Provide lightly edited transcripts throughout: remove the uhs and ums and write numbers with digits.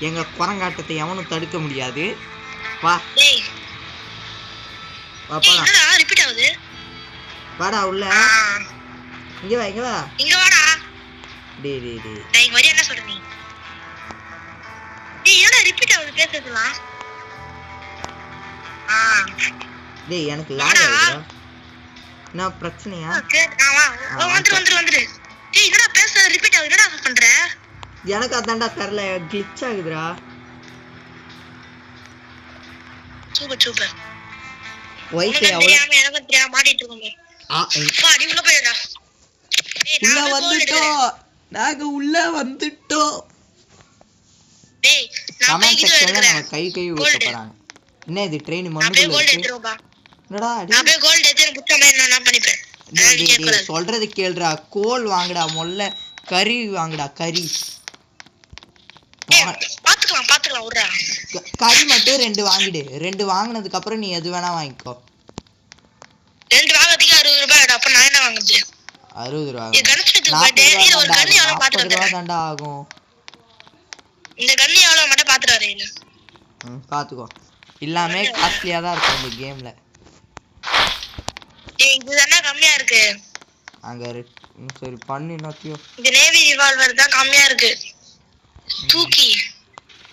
எங்க குரங்காட்டத்தை எவனும் தடுக்க முடியாது. வா டேய் வா போலாம். என்னடா ரிப்பீட் ஆகுது? வாடா உள்ள. இங்க வா இங்க வா. இங்க வாடா. டேய் டேய் டேய். டேய் வரி என்ன சொல்ற நீ? டேய் என்னடா ரிப்பீட் ஆகுது பேசுறதுலாம்? டேய் எனக்கு லாக் ஆகுதுடா. என்ன பிரச்சனையா? வந்துரு. டேய் என்னடா பேசுறது ரிப்பீட் ஆகுது? என்னடா பண்ற? எனக்கு அதான்டா தெரியல, கிளிட்ச் ஆகுதுடா. சூப்பர் வைஃபை அவ்வளவு எனக்கு தெரியாம மாட்டிட்டு இருக்கோமே. பா அடி உள்ள போய்டா. டேய் உள்ள வந்துட்டோம். நாங்க உள்ள வந்துட்டோம். டேய் நான் போய் இது எடுக்கறேன். நம்ம கை ஊத்த போறாங்க. என்ன இது ட்ரெயின் மண்ணுல நான் போய் கோல்ட் எடுத்துறேன்பா. என்னடா நான் போய் கோல்ட் எடுத்து புத்தமே நான் பண்ணிப்பேன். டேய் சொல்றது கேளுடா. கோல் வாங்குடா முதல்ல. கறி வாங்குடா கறி. பாத்துக்கலாம் விடுடா. கறி மட்டும் 2 வாங்கிடு. 2 வாங்குனதுக்கு அப்புறம் நீ எது வேணா வாங்கிக்கோ. 2 வாங்குறதுக்கு 60 ரூபாய். அப்ப நான் என்ன வாங்குறது? 60 ரூபாய். இந்த கன்ஸ்ட்ரக்ட் பர்த்டே இது ஒரு கன் எவ்வளவு பாத்துட்டு ரூபாய் தான்டா ஆகும். இந்த கன் எவ்வளவு மட்டும் பாத்துட்டு வரேன். பாத்துக்கோ. எல்லாமே காஸ்ட்லியா தான் இருக்கும் இந்த கேம்ல. டேய் இது என்ன கம்மியா இருக்கு? அங்க சரி பண்ணு நோக்கியோ. இந்த நேவி ரிவால்வர் தான் கம்மியா இருக்கு. தூக்கி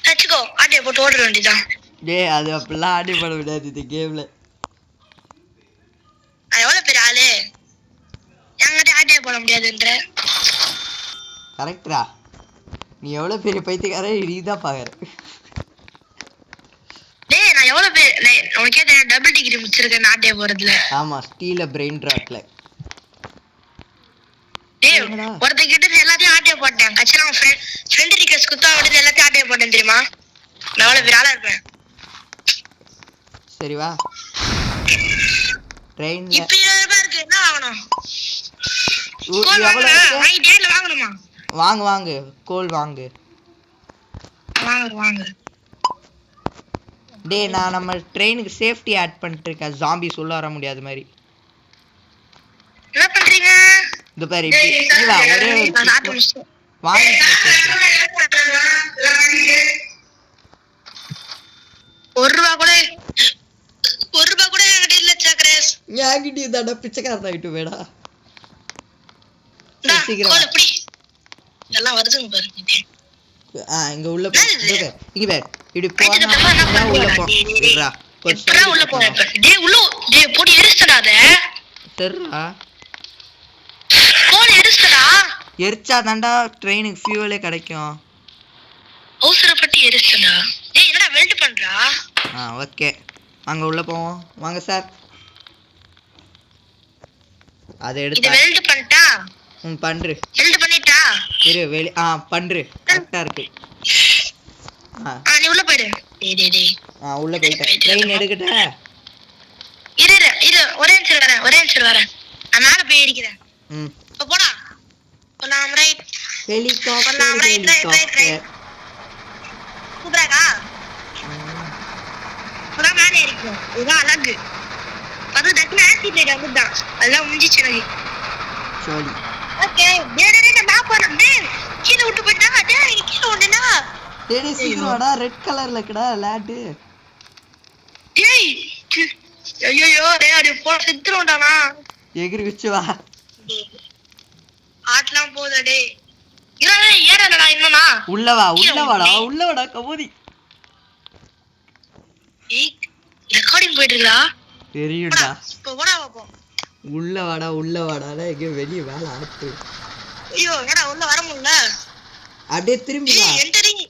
அடிச்சுக்கோ. ஆட்டே போட்டு ஓட வேண்டியதான். டேய் அது அப்பலாம் ஆடி பண்ண முடியாது இந்த கேம்ல. எவ்வளவு பெரிய ஆளு என்கிட்ட ஆட்டே போட முடியாதுன்ற. கரெக்டா? நீ எவ்வளவு பெரிய பைத்தியக்கார நீதான் பாக்குற. டேய் நான் எவ்வளவு பெரிய உனக்கே தெரியும் டபுள் டிகிரி முடிச்சிருக்கேன் ஆட்டே போறதுல. ஆமா ஸ்டீல பிரெயின் ராட்ல. டேய் ஒருத்த கிட்ட எல்லாத்தையும் ஆட்டே போட்டேன். கச்சனா ஃப்ரெண்ட் ரிக்வெஸ்ட் குத்தா வந்து எல்லாத்தையும் ஆட்டே போட்டேன் தெரியுமா? நான் எவ்வளவு பெரிய ஆளா இருப்பேன். சரி வா. ட்ரெயின்ல இப்போ 20 ரூபாய் இருக்கு. என்ன வாங்கணும்? கோல் வாங்கணுமா? வாங்கு கோல் வாங்கு. வாங்கு. டேய் நான் நம்ம ட்ரெயினுக்கு சேஃப்டி ஆட் பண்ணிட்டு இருக்கேன். ஜாம்பிஸ் உள்ள வர முடியாத மாதிரி. என்ன பண்றீங்க? இந்த பாரு இப்படி வா. ஒரே வாங்கி 1 ரூபாய் கூட என்கிட்ட இல்ல சக்கரேஸ். யாகிட்டி தாடா பிச்சைக்காரன் ஆயிட்டு வேடா. கோல் எப்படி எல்லாம் வருதுங்க பாருங்க. இங்க உள்ள இங்க பாரு. இப்படி போனா உள்ள போறா. எப்பறா உள்ள போற இப்ப? டேய் போடி எரிச்சடாத. தெறா. கோல் எரிச்சடா. எரிச்சா தான்டா ட்ரெயினுக்கு ஃபியூவலே கிடைக்கும். அவசரப்பட்டு எரிச்சடா. டேய் என்னடா வெல்ட் பண்றா? ஓகே. அங்க உள்ள போவோம். வாங்க சார். அத எடுத்து இது வெல்ட் பண்ணிட்டா? பண்று. வெல்ட் பண்ணிட்டா? இரு பண்று. கரெக்ட்டா இருக்கு. நீ உள்ள போயிடு. டேய் உள்ள போய்ட்டேன். ட்ரெயின் எடுக்கட்ட? இரு ஒரே நிமிஷம் வரேன். நான் மேல போய் ஏறிக்கிறேன். போடா. போலாம் ரைட். ஹெலிகாப்டர். சூப்பராக்கா? போலாம் மேல ஏறிக்கிறோம். இதுதான் அழகு. அது டக்குனு ஆக்சிடென்ட் வந்துட்டான். அதெல்லாம் முடிஞ்சிச்சு எனக்கு. சரி. ஓகே. டேய் நான் போறேன். டேய் கீழ விட்டு போய்டா. டேய் கீழ ஓடுனா. டேய் சீக்கிரம் வாடா. ரெட் கலர்ல இருக்குடா லாட். டேய் ஐயோ டேய் அது போ செத்துறோம்டானா. எகிரி விச்சு வா. ஆட்லாம் போதா டேய். ஏறலடா இன்னனா. உள்ள வாடா கபோதி. ஏய் ரெக்கார்டிங் போயிட்டு இருக்கா? தெரியும்டா. இப்போ போடா பாப்போம். உள்ள வாடால எங்க வெளிய வேலை ஆட்டு. ஐயோ என்னடா உள்ள வர முடியல. அப்படியே திரும்பி வா. Entering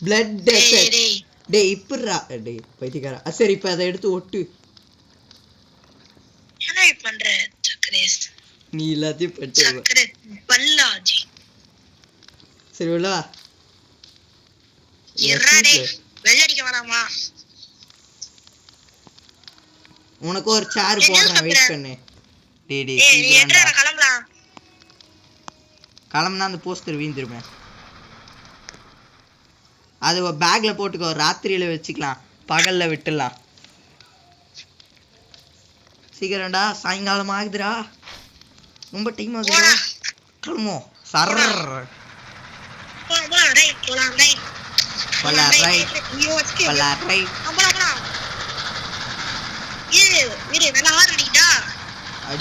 blood desert. டேய் இப்பறா. டேய் பைத்தியக்காரா. சரி இப்ப அத எடுத்து ஒட்டு. என்ன பண்ற சக்கரேஸ்? நீ எல்லாத்தையும் பட்டு சக்கரே பல்லாஜி. சரி உள்ள வா. எறடே வெள்ளடிக்க வராமா? உனக்கு ஒரு சேர் போடுறேன் வெயிட் பண்ணு. டேய் நீ எட்ரா கிளம்பலாம். கிளம்பனா அந்த போஸ்டர் வீந்திருமே. அது பேக்ல போட்டுக்கோ. ராத்திரியில வச்சுக்கலாம். பகல்ல விட்டுலாம். சீக்கிரம்டா சாயங்காலம் ஆகுதுடா. ரொம்ப டைம் ஆகுதுடா. கிளம்புவோம். சர்ற. போலாம் ரைட். போலாம் ரைட் போலாம் ரைட் போலாம் இரு நல்லா ஆரம்பிடா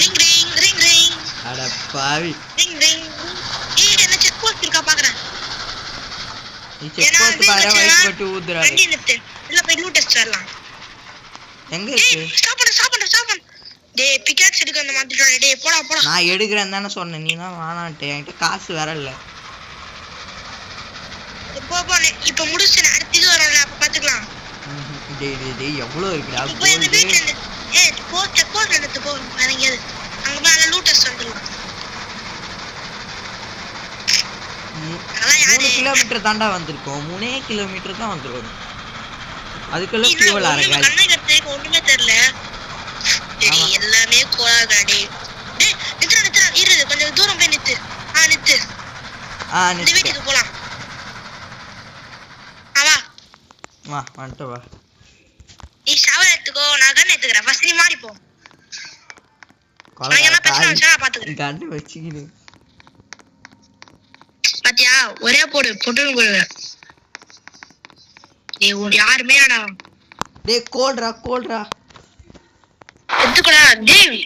ரிங் ரிங் ரிங் ரிங் அட பாவி ரிங் ரிங் என்ன செக் போஸ்ட் இருக்கா பாக்குறேன் நீ செக் போஸ்ட் பாரு வைட் போட்டு ஊதுறா வண்டி நிறுத்து இல்ல போய் லூட் டெஸ்ட் வரலாம் எங்க இருக்கு ஸ்டாப் பண்ணு டேய் பிக்காக்ஸ் எடுக்க அந்த மாத்திட்டோம் டேய் போடா நான் எடுக்கறேன்னு தான சொன்னேன் நீ தான் வானான்ட்டே என்கிட்ட காசு வேற இல்ல போ இப்போ முடிச்சேன் அடுத்து இது வரல அப்ப பாத்துக்கலாம் டேய் எவ்வளவு இருக்குடா இப்போ இந்த வீட்ல போஸ்ட் எடுத்து போ வரீங்க அங்க மேல லூட் டெஸ்ட் வந்துரும் 3 கிலோமீட்டர் தாண்டா வந்திருக்கோம் 3 கிலோமீட்டர் தான் வந்திருக்கோம் அதுக்குள்ள ஃபியூல் ஆறங்க கண்ணை கட்டறதுக்கு ஒண்ணுமே தெரியல டேய் எல்லாமே கோளாடா டேய் நித்ரா இரு கொஞ்சம் தூரம் போய் நித்து நித்து இந்த வீட்டுக்கு போலாம் வா வந்துட்டு வா நீ ஷவர் எடுத்துக்கோ நான் கன் எடுத்துக்கறேன் ஃபர்ஸ்ட் நீ மாடி போ நான் என்ன பிரச்சனை வச்சா நான் பாத்துக்கறேன் கன் வச்சிக்கினு பாத்தியா ஒரே போட்டுன்னு போடு டேய் யாருமே அடா டேய் கோல்ட்ரா எடுத்துக்கடா டேய்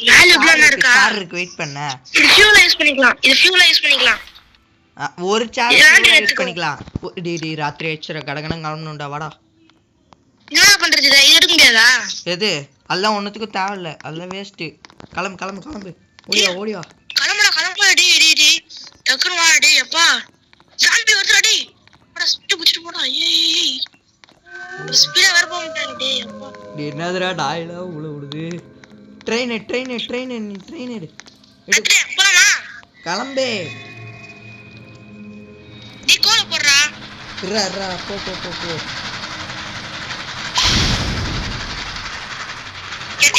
வேல்யூ பிளான் இருக்கா கார் இருக்கு வெயிட் பண்ண இது ஃபியூல் யூஸ் பண்ணிக்கலாம் ஒரு சார்ஜ் யூஸ் பண்ணிக்கலாம் டேய் ராத்திரி எச்சர கடகன கிளம்பணும்டா வாடா என்ன பண்றது இது எடுக்க முடியாதா எது அதெல்லாம் ஒண்ணுத்துக்கு தேவை இல்ல அதெல்லாம் வேஸ்ட் கிளம்பு ஓடியா கிளம்புடா டேய் டக்குனு வா டேய் அப்பா ஜாம்பி வருதுடா டேய் போடா சுட்டு புடிச்சிட்டு போடா ஏய் ஸ்பீடா வர போறேன் டேய் அப்பா டேய் என்னதுடா டாயில விடுது ட்ரெயின் எடு போலாமா கிளம்பே டேய் கோல போடுறா ரா போ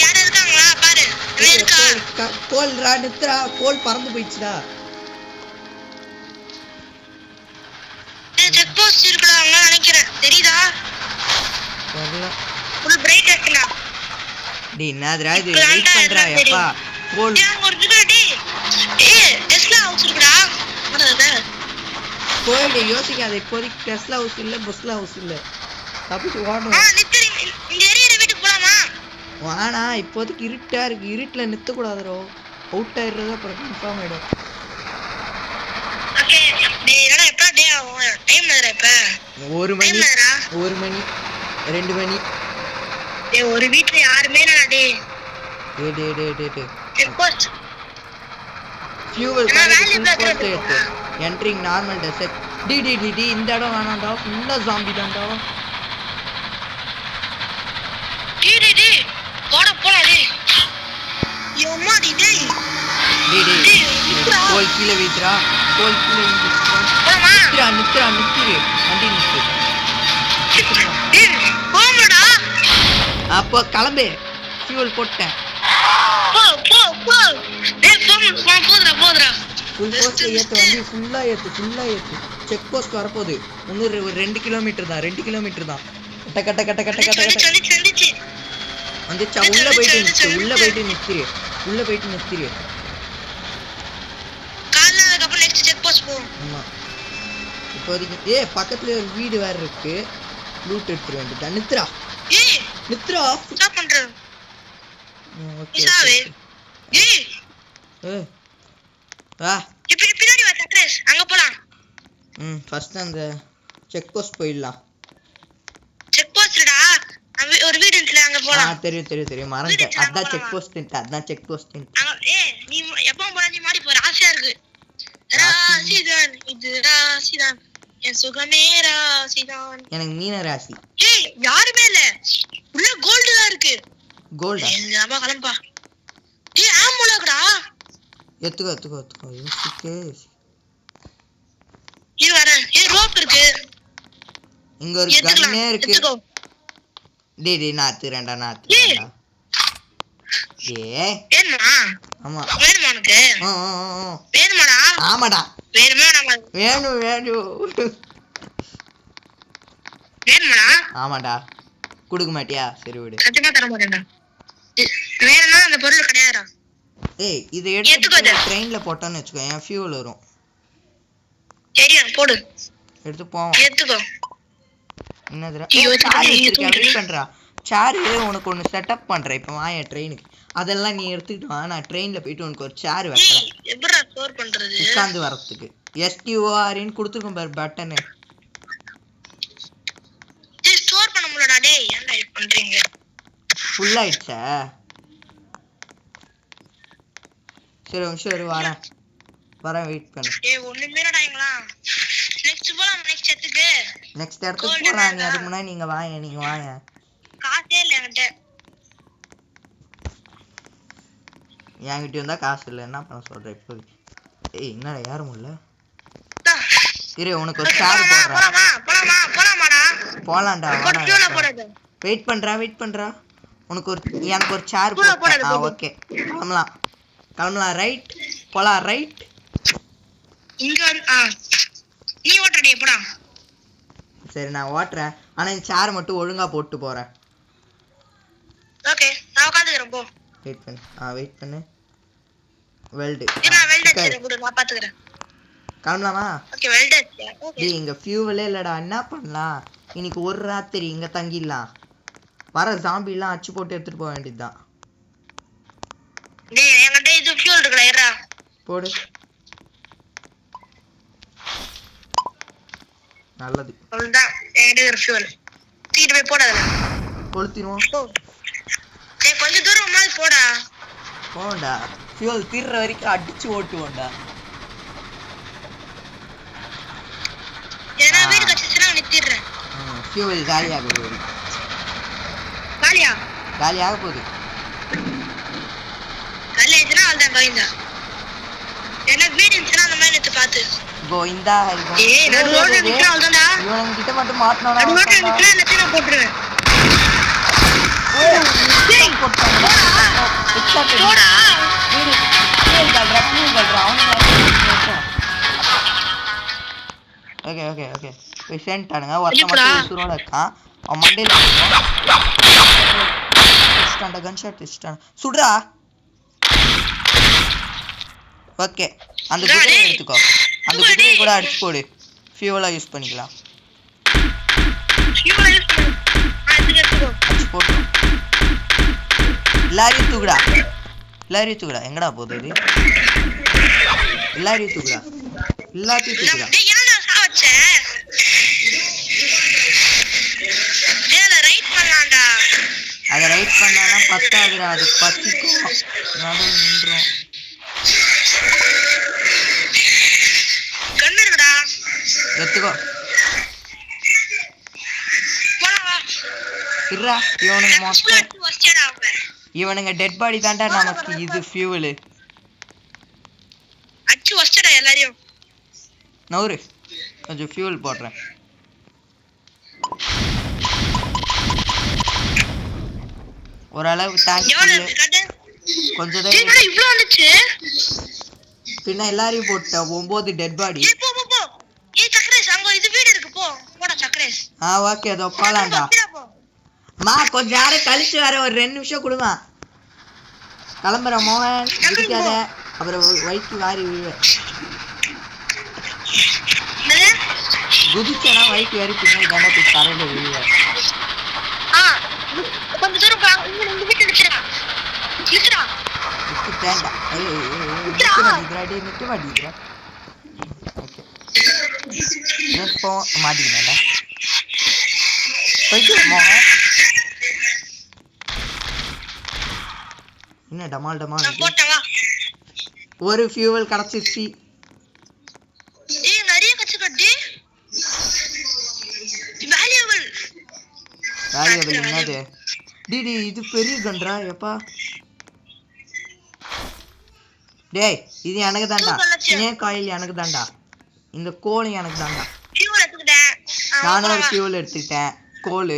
யார இருக்காங்களா பாரு என்ன இருக்கா கோல்ரா நித்ரா கோல் பறந்து போயிடுச்சுடா செக் போஸ்ட் இருக்குறாங்க நினைக்கிறேன் தெரியுதா வரல ஃபுல் பிரைட் இருக்குடா டேய் என்னதுடா இது வெயிட் பண்றா எப்பா கோல் டேய் ஒரு நிமிஷம் டேய் டெஸ்லா ஹவுஸ் இருக்குடா வரதா கோல்ட் யோசிக்காத இப்போதைக்கு டெஸ்லா ஹவுஸ் இல்ல பஸ்லா ஹவுஸ் இல்ல தப்பிச்சு ஓடணும் நித்ரி இந்த ஏரியா வீட்டுக்கு போலாமா வானா இப்போதைக்கு இருட்டா இருக்கு இருட்டுல நித்த கூடாதுரோ அவுட் ஆயிடுறது அப்புறம் கன்ஃபார்ம் ஆயிடும் ஓகே டேய் என்னடா எப்ப டேய் டைம் என்னடா இப்ப 1 மணி 2 மணி டேய் ஒரு வீட்ல யாருமே இல்லடா டேய் டேய் check post fuel card entering normal desert டி இந்த இடம் வேணாம்டா ஃபுல்லா ஜாம்பி தான்டா டி போடா டேய் யோமா டேய் கோல் கீழே வீத்துறா போலாமா நித்ரா வண்டி நித்து டேய் போடா அப்போ கிளம்பு ஃபியூல் போட்டேன் போ டேய் போதுடா ஃபுல் போஸ்ட் ஏத்து வண்டி ஃபுல்லா ஏத்து செக் போஸ்ட் வரப்போகுது இன்னும் 2 கிலோமீட்டர் தான் கட்ட வந்துச்சா உள்ள போயிட்டு நிறுத்திரு காலைல அதுக்கு அப்புறம் நெக்ஸ்ட் செக் போஸ்ட் போ ஆமா இப்போதைக்கு பக்கத்துல ஒரு வீடு வேற இருக்கு லூட் எடுத்துற வேண்டியதா நித்ரா என்ன பண்ற ஓகே வா இப்ப பின்னாடி வா சக்ரேஷ் அங்க போலாம் ஃபர்ஸ்ட் அந்த செக் போஸ்ட் போயிடலாம் செக் போஸ்ட்டா ஒரு வீடு இருக்குல அங்க போலாம் தெரியும் மறந்துட்டேன் அதான் செக் போஸ்ட் நீ எப்பவும் போற நீ மாடி போற ஆசையா இருக்கு ராசிதான் இது ராசிதான் என் சுகமே ராசிதான் எனக்கு மீன ராசி யாருமே இல்ல உள்ள கோல்ட் தான் இருக்கு கோல்டா எங்கப்பா கிளம்பா ஆம்புலடா எத்துக்கோ யோசிக்கே இது வரேன் ரோப் இருக்கு இங்க ஒரு கன்னே இருக்கு டேய் நாத்துறேன்டா வேணுமா ஆமா வேணுமா உனக்கு வேணுமாடா ஆமாடா வேணுமாடா ஆமாடா குடுக்க மாட்டியா சரி விடு சத்தியமா தர மாட்டேன்டா வேணும்னா அந்த பொருள் கிடையாதுடா இது எடுத்து ட்ரெயின்ல போட்டான்னு வெச்சுக்கோ ஃபியூல் வரும் சரியா போடு எடுத்து போவோம். எடுத்துக்கோ. என்னதுடா ஐயோ, வெயிட் பண்றா. சேர் உனக்கு ஒன்று செட்டப் பண்றேன். இப்போ வாங்க ட்ரெயினுக்கு. அதெல்லாம் நீ எடுத்துக்கிட்டு வா. நான் ட்ரெயினில் போயிட்டு உனக்கு ஒரு சேர் வைக்கிறேன். எப்படிடா ஸ்டோர் பண்றது? உட்காந்து வரத்துக்கு STORன்னு கொடுத்துருக்கோம் பாரு பட்டனு. ஸ்டோர் பண்ண முடியலடா டேய். ஏன்டா இப்படி பண்றீங்க? ஃபுல் ஆயிடுச்சா? சரி சரி வரேன் வெயிட் பண்ணு. ஏய் ஒண்ணுமே இல்லடாங்களா. நெக்ஸ்ட் போலாம். நெக்ஸ்ட் இடத்துக்கு போலாம். நீ அதுக்கு முன்னாடி நீங்க வாங்க. காசே இல்ல என்கிட்ட. என்கிட்ட இருந்தா காசு இல்லை. என்ன பண்ண சொல்ற இப்போ? ஏய் என்னடா யாரும் இல்ல. இரு உனக்கு ஒரு சேர் போடுறேன். போலாம்டா. வெயிட் பண்றா. எனக்கு ஒரு சேர் போடுறேன். ஓகே கிளம்பலாம். ரைட் போலாம். ரைட் இங்க நீ ஓட்டறடே போடா. சரி நான் ஓட்டுறேன். ஆனா இந்த சேர் மட்டும் ஒழுங்கா போட்டு போறேன். ஓகே நான் உட்கார்ந்துக்கறேன் போ. வெயிட் பண்ணு. வெல்ட் நான் வெல்ட் அடிச்சறேன் குடு. நான் பாத்துக்கறேன். கிளம்பலாமா? ஓகே வெல்ட் அடிச்சே. ஓகே இங்க ஃபியூவலே இல்லடா. என்ன பண்ணலாம்? இன்னைக்கு ஒரு ராத்திரி இங்க தங்கிடலாம். வர ஜாம்பி எல்லாம் அச்சு போட்டு எடுத்துட்டு போக வேண்டியதுதான். டேய் என்கிட்ட இது ஃபியூல் இருக்குடா. ஏறா போடு. நல்லது. அவ்வளவுதான். என்கிட்ட ஒரு ஃபியூல் தீட்டு போய் போடாத. கொளுத்திடுவோம். டேய் கொஞ்சம் தூரம் மாதிரி போடா. போடா. ஃபியூல் தீர்ற வரைக்கும் அடிச்சு ஓட்டுவோம்டா. ஏன்னா வீடு கச்சிச்சுனா நிறுத்திடுறேன். ஃபியூல் காலியாக போகுது. காலியாக போகுது. காலியாச்சுன்னா அவ்வளோதான் கோவிந்தா. ஏன்னா வீடு இருந்துச்சுன்னா அந்த மாதிரி நிறுத்து பார்த்து கோவிந்தா. இவனுங்கிட்ட மட்டும் மாட்டினோட போட்டுருவேன். ஓகே ஓகே ஓகே பேஷண்டானுங்க. ஒருத்த மட்டும் உசுரோட இருக்கான். அவன் மண்டையில கன் ஷாட் சுடுறா. ஓகே அந்த குதிரையை எடுத்துக்கோ. அந்த குதிரையை கூட அடிச்சு போடு. ஃபியூவலா யூஸ் பண்ணிக்கலாம். அடிச்சு போட்டு எல்லாரையும் தூக்குடா. எங்கடா போகுது இது? எல்லாரையும் தூக்குடா. எல்லாத்தையும் தூக்குடா. அதை ரைட் பண்ணாதான் பத்தாதுடா. அது பத்திக்கும் நடுவில் நின்றும். எடுத்துக்கோ. இவனுங்க டெட் பாடி தாண்டா நமக்கு இது ஃபியூவல். நவுரு கொஞ்சம் ஃபியூவல் போடுறேன். ஓரளவு டேங்க் கொஞ்சம் பின்ன எல்லாரையும் போட்ட 9 டெட் பாடி. ஓகே அதோ போலாம்டா. கொஞ்சம் யாரும் கழிச்சு வர ஒரு 2 நிமிஷம் கொடுமா. கிளம்புறேன் மோகன். இருக்காத அப்புறம் வயிற்று வாரி விழுவேன். குதிச்சனா வயிற்று வாரி பின்னாடி தானே கரையில விழுவேன். மாட்டிக்கினேன்டா. என்ன டமால் ஒரு ஃபியூவல் கிடைச்சிருச்சு. என்னது டிடி இது பெரிய கன்றா எப்பா. டேய் இது எனக்கு தாண்டா. காயில் எனக்கு தாண்டா. இந்த கோல் எனக்கு தாண்டா. நானும் ஒரு ஃபியூல் எடுத்துக்கிட்டேன். கோல்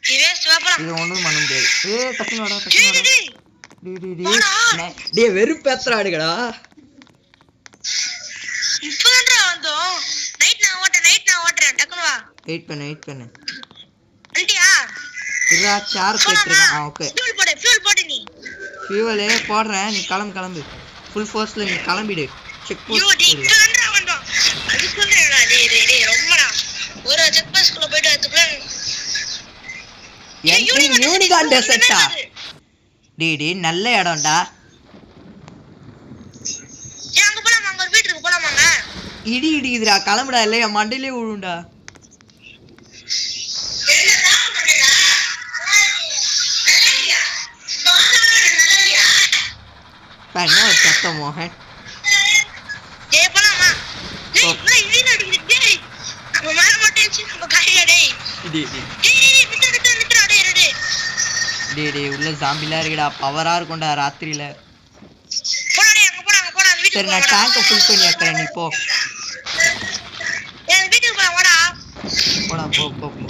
இது ஒண்ணும் பண்ண முடியாது. டேய் வெறுப்பேத்துறாடுகடா. வெயிட் பண்ணு. இருடா சார் கேட்றேன். ஓகே ஃபியூவல் போடுறேன். நீ கிளம்பு. ஃபுல் ஃபோர்ஸ்ல நீ கிளம்பிடு. செக் போஸ்ட் யூனிகான் டெசர்ட்டா? டேய் நல்ல இடம்டா. அங்க போலாமா? அங்க ஒரு வீட்டுக்கு போலாமாங்க? இடி இடிக்குதுடா, கிளம்புடா இல்லையா மண்டையிலே விழுண்டா. என்ன ஒரு சத்தம் மோகன்? போலாமா? உள்ள ஜாம்பிலாம் இருக்குடா, பவரா இருக்கும்டா ராத்திரியில. சரி நான் டேங்கை ஃபுல் பண்ணி வைக்கிறேன், நீ போ. போடா போ போ போ.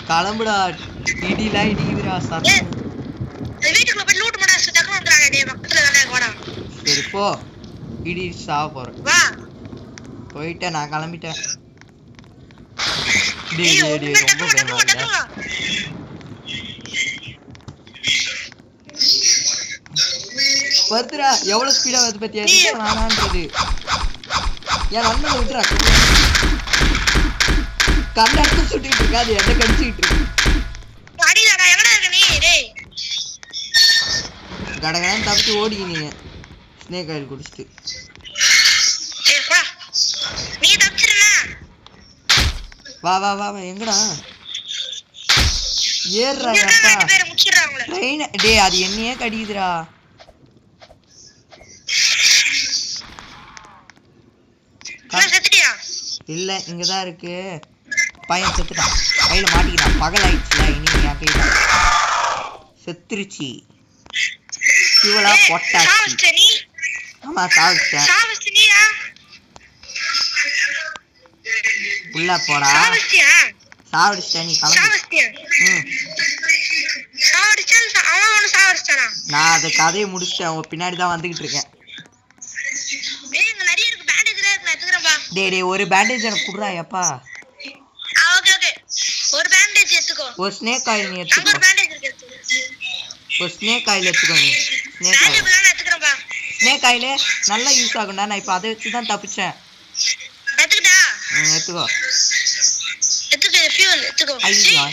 கிளம்புடா, இடிலாம் இடிக்குதுடா சத்தம். சரி போ, இடி சாவ போறேன். போயிட்டேன், நான் கிளம்பிட்டேன். ரொம்ப பயமா வருதுடா. எவ்வளவு ஸ்பீடா வருது பத்தியா? வேணான்றது என் நண்பனை விட்டுறா. கண்ண எடுத்து சுட்டிட்டு இருக்கா, அது என்ன கடிச்சிட்டு இருக்கு. கடகடான்னு தப்பிச்சு ஓடிக்கினீங்க ஸ்னேக் ஆயில் குடிச்சிட்டு. வா வா வா வா. எங்கடா ஏறுறா? அப்பா ட்ரெயின். டேய் அது என்னையே கடிக்குதுடா. இல்ல இங்கதான் இருக்கு. பையன் செத்துட்டான், கையில மாட்டிக்கிட்டான். பகல் ஆயிடுச்சுல, இனி என் கையில செத்துருச்சு. இவளா பொட்டாச்சு. ஆமா சாவிச்சிட்டேன். உள்ள போடா. சாவடிச்சிட்டேன், நீ கிளம்பு. நான் அது கதையை முடிச்சிட்டேன், உன் பின்னாடிதான் வந்துகிட்டு இருக்கேன். டேய் ஒரு பேண்டேஜ் எனக்கு குடுறா. எப்பா ஒரு ஸ்னேக் ஆயில் நீ எடுத்துக்கோ. ஒரு ஸ்னேக் ஆயில் எடுத்துக்கோ. நீ ஸ்னேக் ஆயில் நல்லா யூஸ் ஆகும்டா. நான் இப்ப அதை வச்சுதான் தப்பிச்சேன். எடுத்துக்கோ. ஐயோ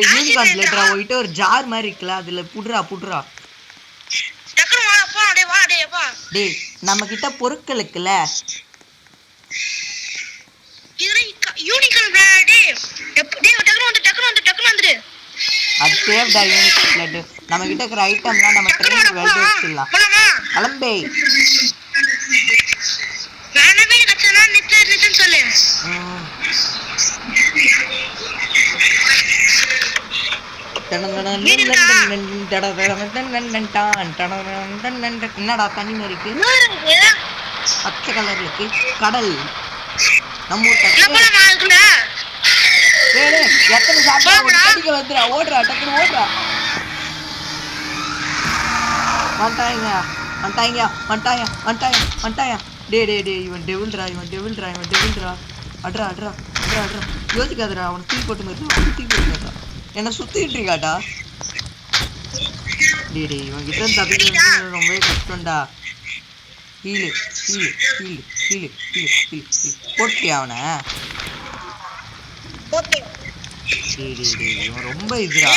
யூனிகான் லெட்டரா போயிட்டு ஒரு ஜார் மாதிரி இருக்குல்ல, அதுல புடுறா புடுறா. டேய் நம்ம கிட்ட பொருட்கள் இருக்குல்ல. அது சேவ்டா யூனிகான் லெட்டர். நம்ம கிட்ட இருக்கிற ஐட்டம்லாம் நம்ம ட்ரெயின் வெல்ட் வச்சிடலாம். கிளம்பே. என்னடா தண்ணி மாதிரி இருக்கு, பச்சை கலர்ல இருக்கு. கடல் நம்ம எத்தனை சாப்பிட வந்துடா. ஓடுறா டக்குனு ஓடுறா. வந்துட்டாங்க வந்துட்டாங்க வந்துட்டாங்க வந்துட்டாங்க வந்துட்டாங்க. டே டே டே இவன் டெவில்ரா, இவன் டெவில்ரா, இவன் டெவில்ரா. அட்ரா அட்ரா அட்ரா அட்ரா. யோசிக்காதடா, அவனை தூக்கி போட்டு போயிடா, அவனை தூக்கி போட்டுடா. என்ன சுத்திட்டு இருக்காட்டா. டே டே இவன் கிட்ட தப்பிக்கிறது ரொம்பவே கஷ்டம்டா. ஹீலு ஹீலு ஹீலு ஹீலு ஹீலு ஹீலு ஹீலு போட்டியா அவனை? இவன் ரொம்ப இதுடா.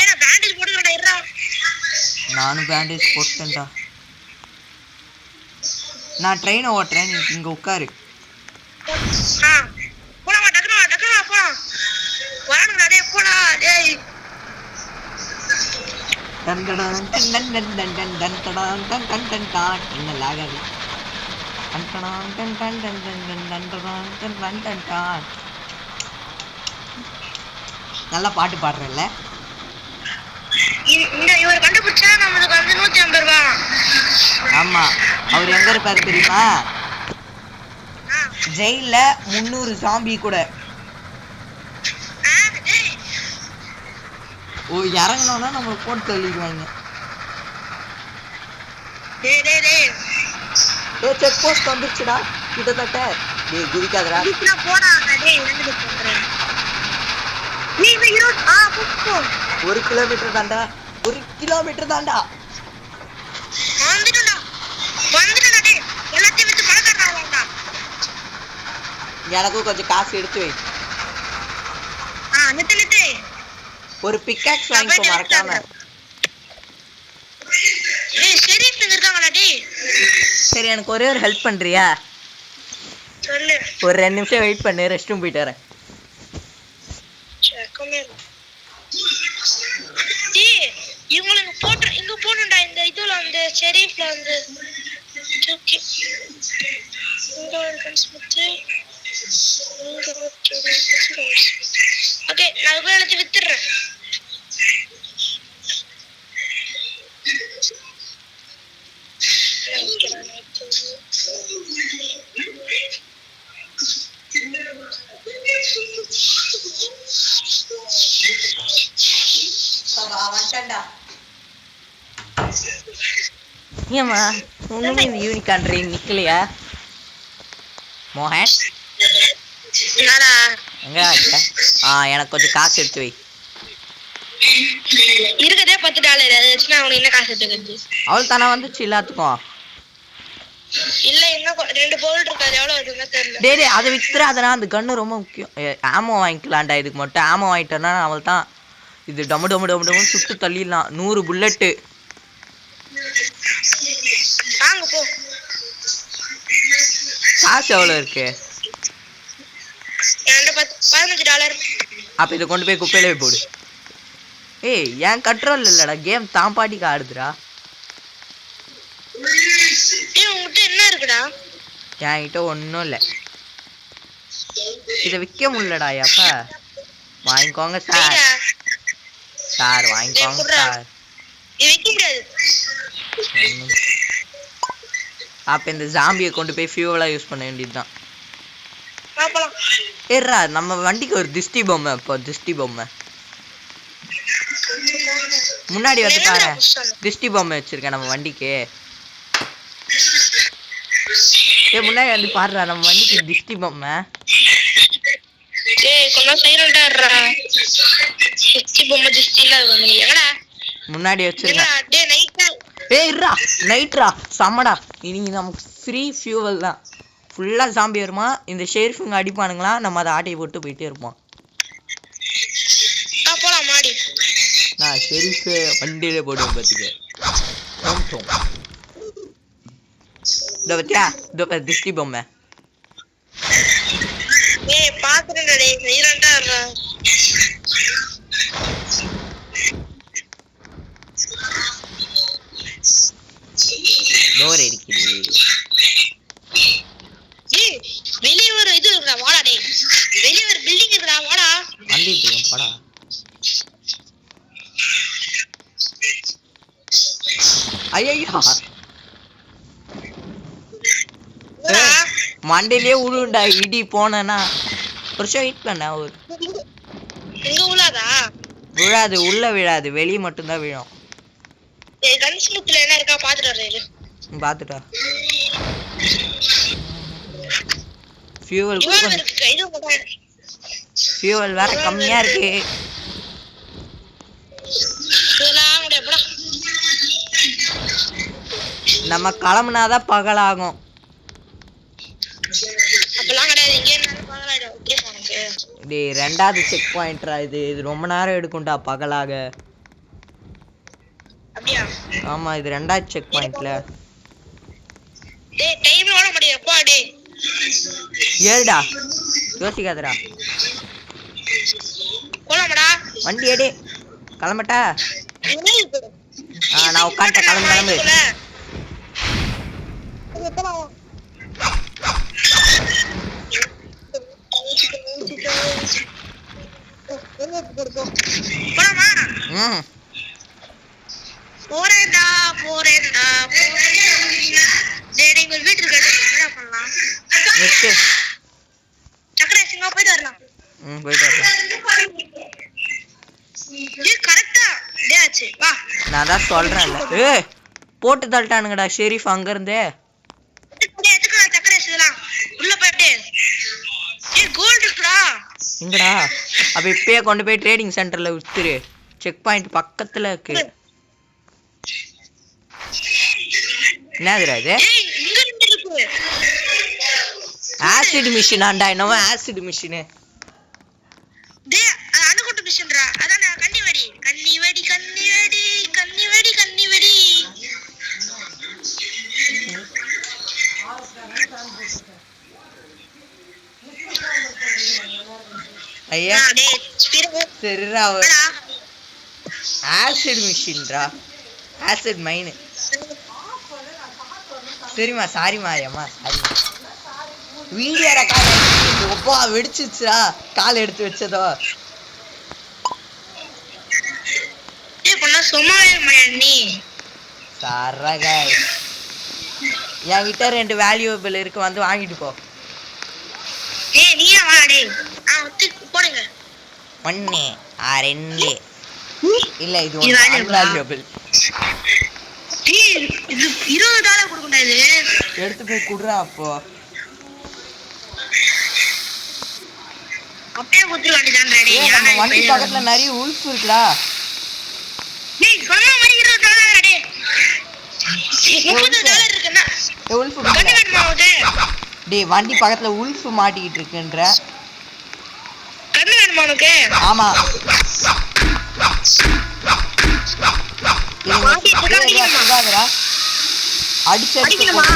நானும் பேண்டேஜ் போட்டேன்டா. நான் ட்ரெயினை ஓட்டுறேன், நீ இங்க உட்காரு. என்ன லாகாது. நல்லா பாட்டு பாடுறல்ல. ஆமா அவர் எங்க இருப்பாரு தெரியுமா? ஜெயில 300 ஜாம்பி கூட. ஓ இறங்கணும்னா நம்ம போட்டு தள்ளிடுவாங்க. செக் போஸ்ட் வந்துருச்சுடா கிட்டத்தட்ட. டேய் குதிக்காதடா. 1 கிலோமீட்டர் தாண்டா, 1 கிலோமீட்டர் தாண்டா. எனக்கும் கொஞ்சம் காசு எடுத்து வை. நித்து ஒரு பிக்காக்ஸ் வாங்கிக்கோ மறக்காம. டேய் ஷெரீஃப் இருக்காங்கடா டேய். சரி எனக்கு ஒரே ஒரு ஹெல்ப் பண்றியா? சொல்லு. ஒரு 2 நிமிஷம் வெயிட் பண்ணு, ரெஸ்ட் ரூம் போயிட்டு வரேன். டேய் இவங்களுக்கு போட்டு இங்க போணும்டா இந்த இதுல வந்து ஷெரீஃப்ல வந்து ஓகே. இங்க ஒரு கன்ஸ்மிட் இங்க ஓகே நான் கூட எடுத்து வித்துறேன். ஏமா ஒண்ணுமே இந்த யூனிக் ஆண்ட்ரிங் நிக்கலையா மோகன்? எங்க எனக்கு கொஞ்சம் காசு எடுத்து வை. இருக்கதே $10 அது வச்சு நான் உனக்கு என்ன காசு எடுத்துக்கிறது? அவள் தானே வந்துச்சு எல்லாத்துக்கும். இல்ல இன்னும் 2 போல்ட் இருக்காது, எவ்வளவு வருதுன்னு தெரியல. டேய் அதை வித்துறாதனா, அந்த கன்னு ரொம்ப முக்கியம். ஆமோ வாங்கிக்கலாம்டா, இதுக்கு மட்டும் ஆமோ வாங்கிட்டோன்னா அவள் தான் இது டமு டமு டமு டமு சுட்டு தள்ளிடலாம். 100 புல்லட்டு வாங்க போ. காசு எவ்வளவு இருக்கு? $15. அப்ப இதை கொண்டு போய் குப்பையில போடு. ஏய் என் கண்ட்ரோல் இல்லடா, கேம் தான் பாட்டிக்கு ஆடுதுடா. உங்ககிட்ட என்ன இருக்குடா? என்கிட்ட ஒன்றும் இல்லை. இதை விற்க முடியலடா. அப்ப வாங்கிக்கோங்க சார். சார் வாங்கிக்கோங்க சார். அப்ப இந்த ஜாம்பியை கொண்டு போய் ஃபியூவலா யூஸ் பண்ண வேண்டியதுதான். ஏறா நம்ம வண்டிக்கு ஒரு திஷ்டி பொம்மை. இப்போ திஷ்டி பொம்மை முன்னாடி வந்து பாரு, திஷ்டி பொம்மை வச்சிருக்கேன் நம்ம வண்டிக்கு. முன்னாடி வந்து பாருடா நம்ம வண்டிக்கு திஷ்டி பொம்மை. முன்னாடி வச்சிருக்கேன். நைட்ரா செம்மடா. இன்னைக்கு நமக்கு ஃப்ரீ ஃபியூவல் தான். ஃபுல்லா ஜாம்பி வருமா, இந்த ஷெரீஃபுங்க அடிப்பானுங்களா, நம்ம அதை ஆட்டையை போட்டு போயிட்டே இருப்போம். நான் ஷெரீஃப் வண்டியில போடுவேன் பார்த்துக்க. இந்த பத்தியா இந்த திஷ்டி பொம்மை. டோர் அடிக்குது. வெளிய ஒரு இது இருக்குடா, வாடா டேய். வெளிய ஒரு பில்டிங் இருக்குடா, வாடா. வந்துட்டே போடா. ஐயோ மண்டையிலே உழுண்டா இடி போனேன்னா. ஒரு நிமிஷம் வெயிட் பண்ண. ஒரு இங்க உலாதா? விழாது, உள்ள விழாது, வெளிய மட்டும் தான் விழும். ஏய் கன்ஸ்மிட்ல என்ன இருக்கா பாத்துட்டு வரேன். பாத்துட்டா. ஃபியூவல் ஃபியூவல் வேற கம்மியா இருக்கு. நம்ம கிளம்புனாதான் பகலாகும். டேய் 2வது செக் பாயிண்ட்ரா இது. இது ரொம்ப நேரம் எடுக்கும்டா பகலாக. அப்படியே ஆமா இது 2வது செக் பாயிண்ட்ல. டேய் டைம் ஓட முடியப்பா டேய். ஏடா யோசிக்காதடா. போலாமடா. வண்டி எடு. கிளம்பட்டா? நான் உட்கார்ந்து கிளம்பு. போறேன்டா போறேன்டா போறேன்டா. டேய் நீங்க வீட்டுக்கு என்ன பண்ணலாம்? நிக்கு. சக்கரை சிங்கா போயிட்டு வரலாம். போயிட்டு வரலாம். ஏய் கரெக்ட்டா டேய் ஆச்சு வா. நான் தான் சொல்றேன்ல. ஏய் போட்டு தள்ளிட்டானுங்கடா ஷெரீஃப் அங்க இருந்தே. எதுக்குடா சக்கரை இதெல்லாம் உள்ள போயிட்டு. ஏய் கோல்ட் இருக்குடா. எங்கடா? அப்ப இப்பயே கொண்டு போய் ட்ரேடிங் சென்டர்ல வித்துரு. செக் பாயிண்ட் பக்கத்துல இருக்கு. என்னதுடா இது? ஆசிட் மிஷின் ஆண்டா என்னவோ ஆசிட் மிஷின். டேய் அது அணுகுண்டு மிஷின்டா. அதான் கண்ணி வெடி கண்ணி வெடி கண்ணி வெடி கண்ணி வெடி கண்ணி வெடி. ஐயா சரிடா ஆசிட் மிஷின்டா ஆசிட் மைன். சரிம்மா சாரிம்மா ஏம்மா சாரிம்மா. வீடியோ ரெக்கார்ட் ஒப்பா வெடிச்சிச்சுடா கால் எடுத்து வச்சதோ. சரகா என்கிட்ட 2 வேல்யூபிள் இருக்கு வந்து வாங்கிட்டு போ. ஒன்னு 2 இல்ல இது வேல்யூபிள். $20 கொடுக்கண்டா. இது எடுத்து போய் குடுறா. அப்போ அப்படியே குடுத்து வேண்டியதான்டா. டேய் நம்ம வண்டி பக்கத்துல நிறைய உல்ஃப் இருக்குடா. டேய் சொன்ன மாதிரி $20 டேய். $30 இருக்குன்னா உல்ஃப் கண்ணு வேணுமா உனக்கு? டேய் வண்டி பக்கத்துல உல்ஃப் மாட்டிக்கிட்டு இருக்குன்ற. கண்ணு வேணுமா உனக்கு? ஆமா அடிச்சு அடிக்கணுமா?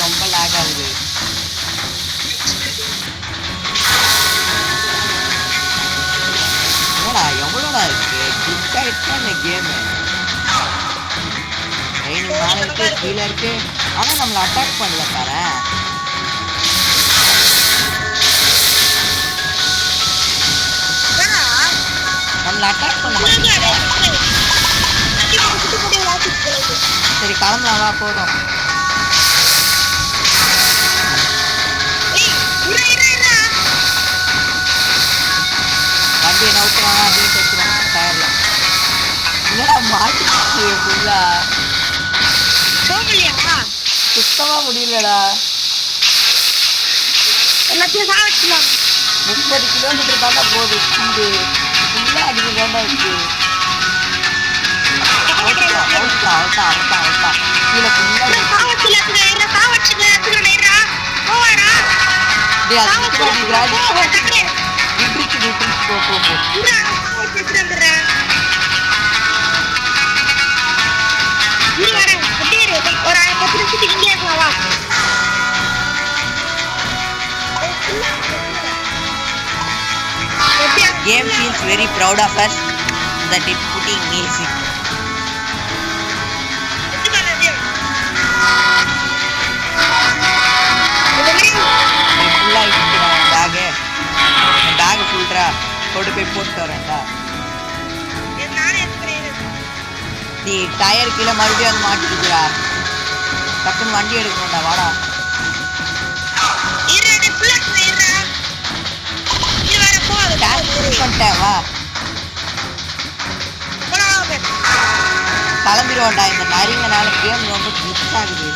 ரொம்ப லாக் ஆகுது. என்னடா எவ்வளோடா இருக்கு கிளிக் ஆகிடுச்சா இந்த கேமு. ட்ரெயினிங் மேலே இருக்கு கீழே இருக்கு. ஆனால் நம்மளை அட்டாக் பண்ணல பாரு. நம்மளை அட்டாக் பண்ண சரி கிளம்பலாம் வா போதும். வண்டியை நவுத்துவாங்க அப்படின்னு வச்சுருவாங்க டயர்ல. என்னடா மாட்டிச்சு ஃபுல்லா சுத்தமா முடியலடா. 30 கிலோமீட்டர் தாண்டா போகுது ஸ்பீடு. ஃபுல்லா அடிக்க தாண்டா இருக்கு. கீழே ஃபுல்லா Game feels very proud of us that it putting music. பேக் ஃபுல்ரா கொண்டு போய் போட்டு வரேன்டா. நீ டயர் கீழே மறுபடியும் வந்து மாட்டிக்கிட்டுடா. டக்குன்னு வண்டி எடுக்கணும்டா வாடா. பண்ணிட்டேன் வா கிளம்பிடுவோம்டா. இந்த நரிங்கனால கேம் ரொம்ப மிஸ் ஆகுது.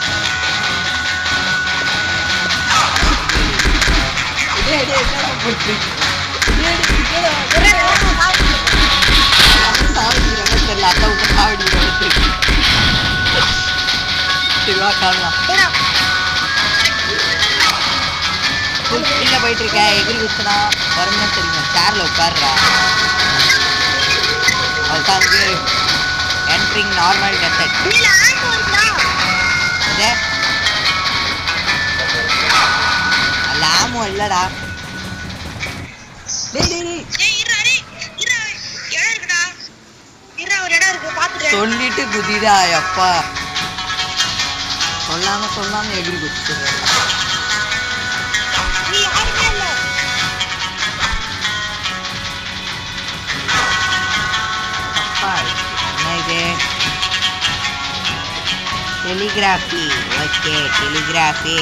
போயிட்டு இருக்கேன் எகிரி குத்துனா வரும்னு தெரியும். சேர்ல உட்காருறா. அதுதான் வந்து என்ட்ரிங் நார்மல் டெஸ்ட். ஏமோ இல்லடா. டேய் டேய் டேய் ஏய் இருடா டேய் இருடா இடம் இருக்குடா இருடா ஒரு இடம் இருக்கு பாத்துட்டு சொல்லிட்டு குதிடா அப்பா. சொல்லாம எகிரி குதிச்சுடுற. நீ யாருமே இல்ல அப்பா என்ன இது? டெலிகிராஃபி. Okay telegraphy.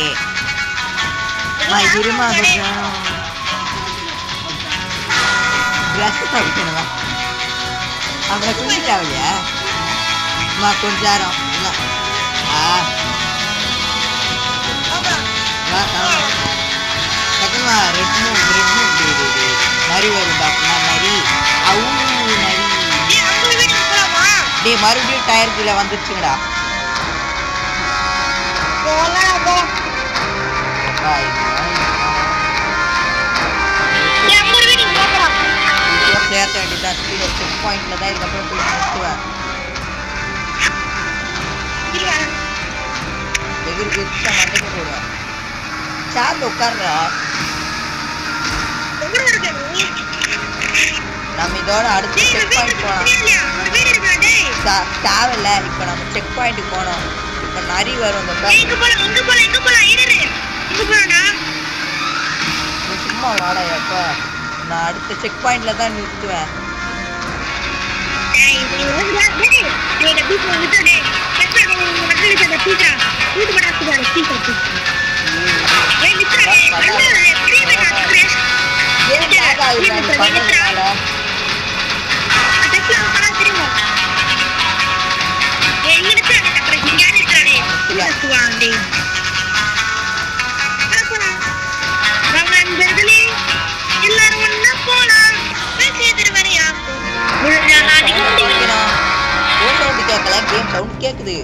இருமா கொஞ்சம் ட்ரெஸ் துவைக்கணுமா? அப்புறம் குளிக்காவில்லையா? கொஞ்சம் நேரம் இல்லை. செகண்ட்மா ரெட் மூவ் நரி வரும்டா. நரி அவு நரி. டே மறுபடியும் டயர் கீழே வந்துருச்சுங்கடா. சேர்த்த வேண்டியதான். செக் பாயிண்ட்ல தான் இதுக்கப்புறம் போய் நிறுத்துவேன். எகிரி குதிச்சு மண்டைக்கு போடுவேன். சேர்ந்து உட்கார்றா. நம்ம இதோட அடுத்து செக் பாயிண்ட் போனோம். தேவையில்ல. இப்ப நம்ம செக் பாயிண்ட்டுக்கு போனோம். இப்ப நரி வரும். சும்மா வாடா அப்ப. நான் அடுத்த செக் பாயிண்ட்ல தான் நிறுத்துவேன். கேம் சவுண்ட் கேக்குது.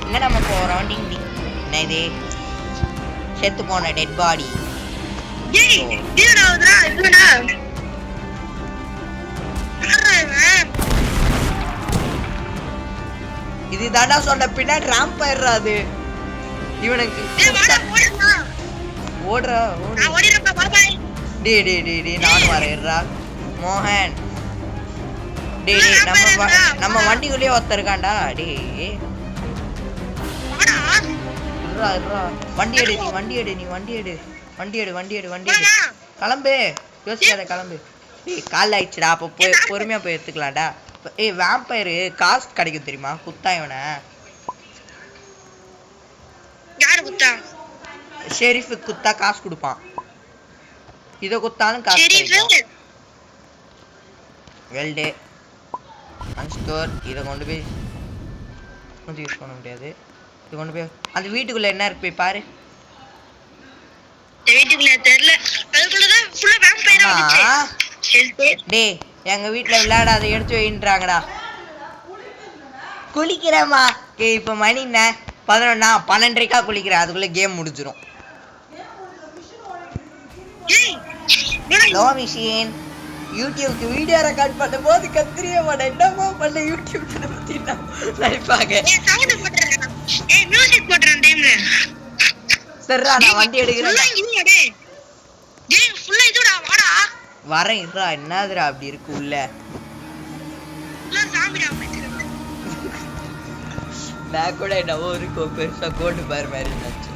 என்ன நம்ம போறோம்? டிங் டிங். என்ன இது? செத்து போன டெட் பாடி. இது தாண்டா சொன்ன பின்னாடி ராம்ப் ஆயிடுறாது இவனுக்கு. ஓடுறா டே டே டே டே நானும் வரேன்டா மோகன். டே டே நம்ம வண்டிக்குள்ளேயே ஒருத்தருக்காண்டா. டே இருடா இருடா. வண்டி எடு கிளம்பு. யோசிக்காத கிளம்பு. கால் ஆயிடுச்சுடா. அப்போ போய் பொறுமையா போய் எடுத்துக்கலாம்டா. வேம்பயரு காசு கிடைக்கும் தெரியுமா? குத்தா இவனை. ஷெரீஃப் குத்தா காசு கொடுப்பான். இதை குத்தாலும் காசு கிடைக்கும். வெல்டே அன்ஸ்டோர். இதை கொண்டு போய் யூஸ் பண்ண முடியாது. இது கொண்டு போய் அந்த வீட்டுக்குள்ள என்ன இருக்கு போய் பாரு. டேய் எங்க வீட்டுல விளையாடாத எடுத்து வைன்றாங்கடா. குளிக்கிறேம்மா. இப்ப மணி என்ன 11. 12:30 குளிக்கிறேன். அதுக்குள்ள கேம் முடிஞ்சிடும். லோ மிஷின் யூடியூப்க்கு வீடியோ ரெக்கார்ட் பண்ணும் போது கத்திரிய மாட்டேன். என்னமா பண்ண யூடியூப் பத்தி நினைப்பாங்க. சரிடா நான் வண்டி எடுக்கிறேன். வரேன் இருடா. என்னதுடா அப்படி இருக்கு உள்ள? நான் கூட என்னவோ இருக்கு பெருசா கோட்டு பாரு மாதிரி இருந்துச்சு.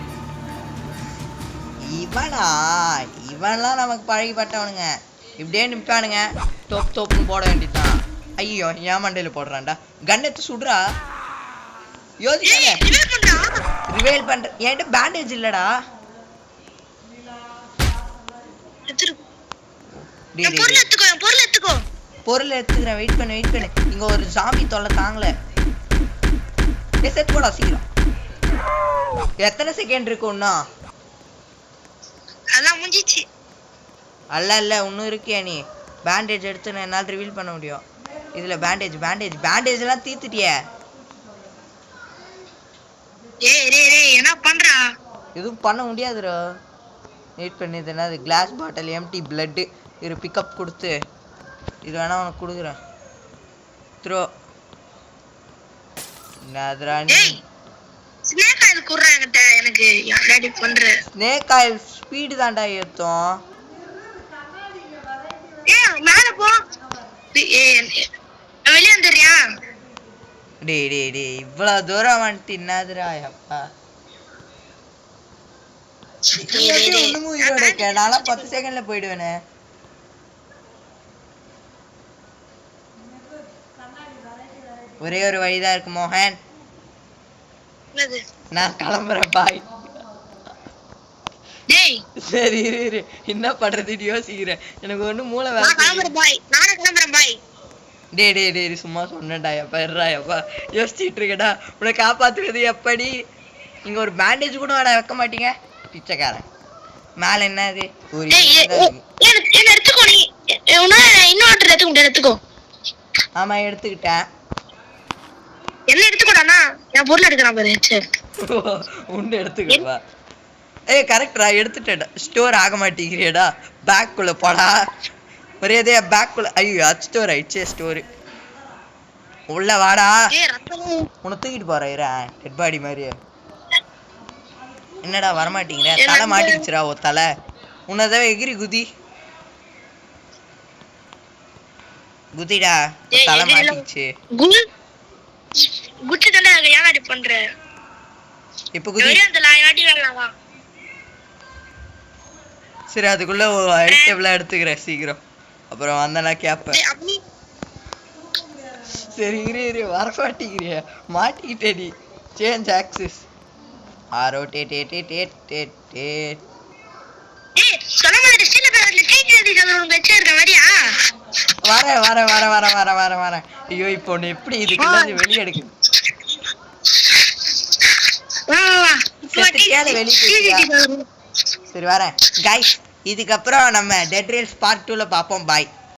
இவன்லாம் நமக்கு பழகிப்பட்டவனுங்க. இப்படியே நிற்பானுங்க. தோப்புன்னு போட வேண்டியதான். ஐயோ ஏன் மண்டையில போடுறான்டா. கன் எடுத்து சுடுறா. யோசிக்காத. ரிவைல் பண்ற. என்கிட்ட பேண்டேஜ் இல்லடா. பொருள் எடுத்துக்கிறேன். வெயிட் பண்ணு. இங்க ஒரு ஜாம்பி தொல்லை தாங்கல. செட் போடா சீக்கிரம். எத்தனை செகண்ட் இருக்கும்னா? அல்ல இன்னும் இருக்கியா நீ? பேண்டேஜ் எடுத்து நான் என்னால் ரிவீல் பண்ண முடியும். இதுல பேண்டேஜ் எல்லாம் தீத்துட்டியே. என்ன பண்றா? எதுவும் பண்ண முடியாதுடா. வெயிட் பண்ணி. இது என்னது? Glass bottle empty blood. இரு பிக்கப் கொடுத்து இது வேணா உனக்கு கொடுக்குறேன். த்ரோ. ஸ்னேக் ஆயில் குடுறாங்கட்ட எனக்கு யாரடி பண்ற? ஸ்னேக் ஆயில் ஸ்பீடு தான்டா ஏத்தும். மேல போ. வெளியே வந்துறியா? டேய் டேய் டேய் இவ்வளவு தூரம் வந்துட்டு என்னதுடா அப்பா. ஒண்ணுமும் உயிரோட இருக்க. நான்லாம் 10 செகண்ட்ல போயிடுவேனே. ஒரே ஒரு வழிதான் இருக்கு மோகன். நான் கிளம்புறேன் பாய். சரி இரு இரு என்ன பண்றதுன்னு யோசிக்கிறேன். எனக்கு ஒண்ணும் மூளை வேலை. டேய் டேய் டேய் சும்மா சொன்னேன்டா எப்பா இருடா எப்பா யோசிச்சுட்டு இருக்கடா. உன்னை காப்பாத்துறது எப்படி? இங்க ஒரு பேண்டேஜ் கூட வேட வைக்க மாட்டீங்க பிச்சைக்காரன். மேல என்னது ஒரு ஆமா எடுத்துக்கிட்டேன். என்ன எடுத்துக்கோடானா என் பொருள் எடுக்கிறான் பாரு. உண்டு எடுத்துக்கிட்டா. ஏய் கரெக்டா எடுத்துட்டேடா. ஸ்டோர் ஆக மாட்டேங்கிறியடா. பேக் குள்ள போடா. ஒரேதே பேக் குள்ள. ஐயோ ஸ்டோர் ஆயிடுச்சே ஸ்டோர். உள்ள வாடா. உன்னை தூக்கிட்டு போறேன் டெட் பாடி மாதிரியே. என்னடா வரமாட்டீங்கிற? தலை மாட்டிக்கிச்சுடா ஓ தலை. உன்னதான் எகிரி குதி குதிடா. தலை மாட்டிக்கிச்சு. இப்ப குதி. சரி அதுக்குள்ள ஐட்டம்லாம் எடுத்துக்கிறேன் சீக்கிரம். அப்புறம் வந்தனா கேப்பேன். சரி இரு இரு வர மாட்டேங்கிறிய மாட்டிக்கிட்டே நீ. Change axis. வரேன். ஐயோ இப்போ ஒண்ணு எப்படி இதுக்குள்ள வெளியே எடுக்கு. சரி வரேன் கைஸ். இதுக்கப்புறம் நம்ம டெட் ரேல்ஸ் பார்ட் 2ல பார்ப்போம். பாய்.